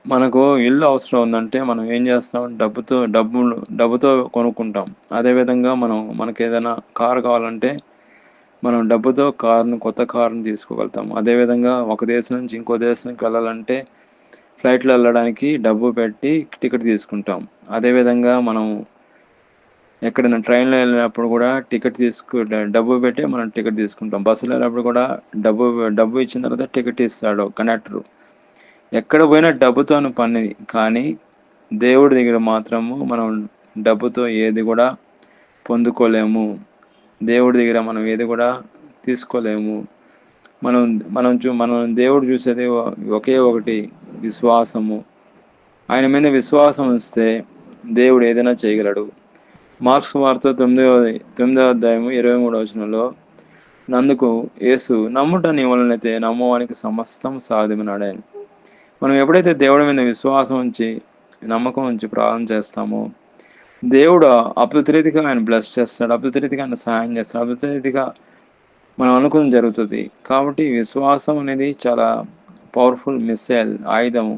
మనకు ఇల్లు అవసరం ఉందంటే మనం ఏం చేస్తాం? డబ్బుతో కొనుక్కుంటాం. అదేవిధంగా మనకేదైనా కారు కావాలంటే మనం డబ్బుతో కొత్త కారుని తీసుకోగలుగుతాం. అదేవిధంగా ఒక దేశం నుంచి ఇంకో దేశానికి వెళ్ళాలంటే ఫ్లైట్‌లో వెళ్ళడానికి డబ్బు పెట్టి టికెట్ తీసుకుంటాం. అదేవిధంగా మనం ఎక్కడైనా ట్రైన్‌లో వెళ్ళినప్పుడు కూడా డబ్బు పెట్టే మనం టికెట్ తీసుకుంటాం. బస్సులో వెళ్ళినప్పుడు కూడా డబ్బు డబ్బు ఇచ్చిన తర్వాత టికెట్ ఇస్తాడు కండక్టరు. ఎక్కడ పోయినా డబ్బుతోని పని. కానీ దేవుడి దగ్గర మాత్రము మనం డబ్బుతో ఏది కూడా పొందుకోలేము. దేవుడి దగ్గర మనం ఏది కూడా తీసుకోలేము. మనం మనం దేవుడు చూసేది ఒకే ఒకటి విశ్వాసము. ఆయన మీద విశ్వాసం ఉంచితే దేవుడు ఏదైనా చేయగలడు. మార్క్స్ వార్త 9వ అధ్యాయము 23వ వచనంలో నందుకు యేసు నమ్ముట నీ వలనైతే నమ్మువానికి సమస్తం సాధ్యమన్నాడాయన. మనం ఎప్పుడైతే దేవుడి మీద విశ్వాసం ఉంచి నమ్మకం ఉంచి ప్రార్థన చేస్తామో దేవుడు అద్భుత రీతిగా ఆయన బ్లెస్ చేస్తాడు. అద్భుత రీతిగా ఆయన సహాయం చేస్తాడు. అద్భుత రీతిగా మనం అనుకున్నది జరుగుతుంది. కాబట్టి విశ్వాసం అనేది చాలా పవర్ఫుల్ మిస్సైల్ ఆయుధము.